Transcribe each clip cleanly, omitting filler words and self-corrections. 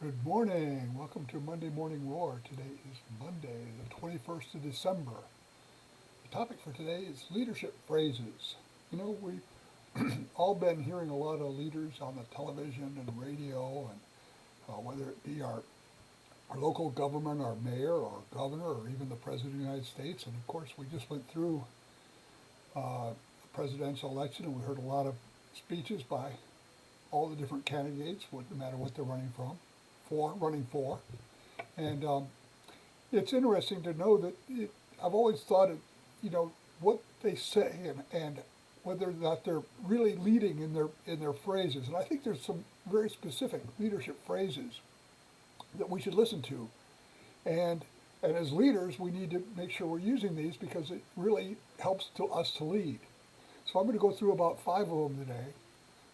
Good morning. Welcome to Monday Morning Roar. Today is Monday, the 21st of December. The topic for today is leadership phrases. We've all been hearing a lot of leaders on the television and radio, and whether it be our local government, our mayor, or governor, or even the President of the United States. And of course, we just went through the presidential election, and we heard a lot of speeches by all the different candidates, no matter what they're running for. And it's interesting to know that I've always thought of, what they say and whether or not they're really leading in their phrases. And I think there's some very specific leadership phrases that we should listen to. And and as leaders, we need to make sure we're using these because it really helps to us to lead. So I'm going to go through about five of them today.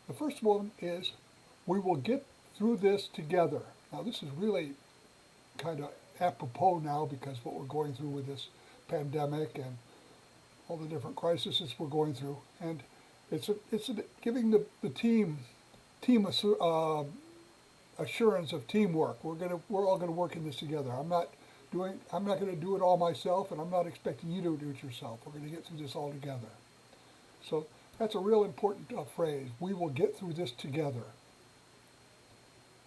The first one is, we will get through this together. Now, this is really kind of apropos now because what we're going through with this pandemic and all the different crises we're going through. And it's giving the team assurance of teamwork. We're all gonna work in this together. I'm not gonna do it all myself, and I'm not expecting you to do it yourself. We're gonna get through this all together. So that's a real important phrase. We will get through this together.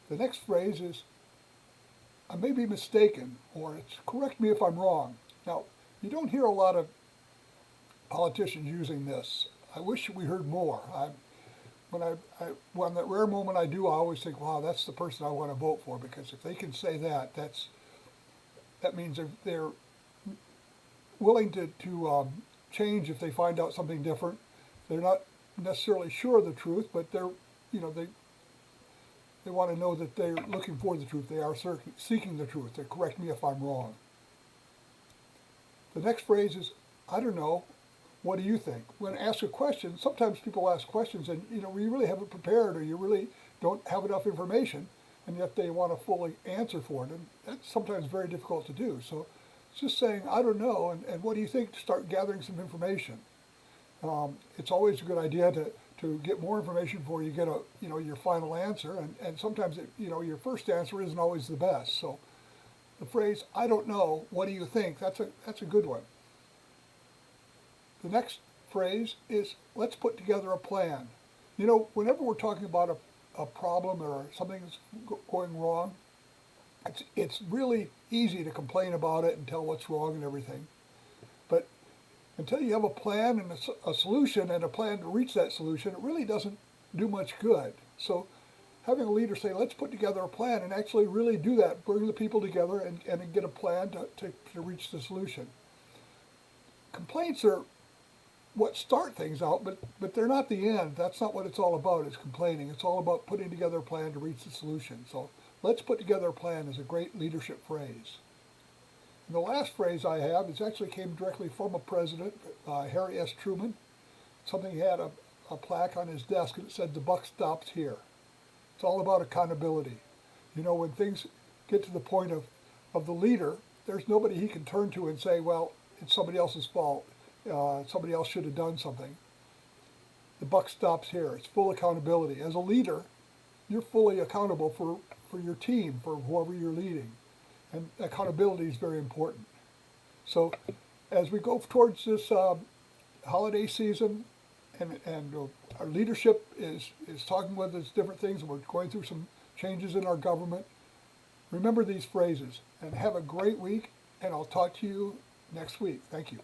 The next phrase is, I may be mistaken, or it's correct me if I'm wrong. Now, you don't hear a lot of politicians using this. I wish we heard more. When that rare moment I do, I always think, wow, that's the person I want to vote for, because if they can say that, that means they're willing to change if they find out something different. They're not necessarily sure of the truth, but they want to know that they're looking for the truth. They are seeking the truth. They correct me if I'm wrong. The next phrase is, I don't know. What do you think? When asked a question, sometimes people ask questions and you really haven't prepared, or you really don't have enough information, and yet they want to fully answer for it. And that's sometimes very difficult to do. So it's just saying, I don't know, and what do you think, to start gathering some information. It's always a good idea to get more information before you get your final answer, and sometimes your first answer isn't always the best. So the phrase, I don't know, what do you think, that's a good one. The next phrase is, let's put together a plan. Whenever we're talking about a problem or something that's going wrong, it's really easy to complain about it and tell what's wrong and everything. But until you have a plan and a solution and a plan to reach that solution, it really doesn't do much good. So having a leader say, let's put together a plan, and actually really do that, bring the people together and get a plan to reach the solution. Complaints are what start things out, but they're not the end. That's not what it's all about, is complaining. It's all about putting together a plan to reach the solution. So let's put together a plan is a great leadership phrase. And the last phrase I have is actually came directly from a president, Harry S. Truman. Something he had a plaque on his desk, and it said, the buck stops here. It's all about accountability. When things get to the point of the leader, there's nobody he can turn to and say, well, it's somebody else's fault. Somebody else should have done something. The buck stops here. It's full accountability. As a leader, you're fully accountable for your team, for whoever you're leading. And accountability is very important. So as we go towards this holiday season, and our leadership is talking with us different things, and we're going through some changes in our government, remember these phrases, and have a great week, and I'll talk to you next week. Thank you.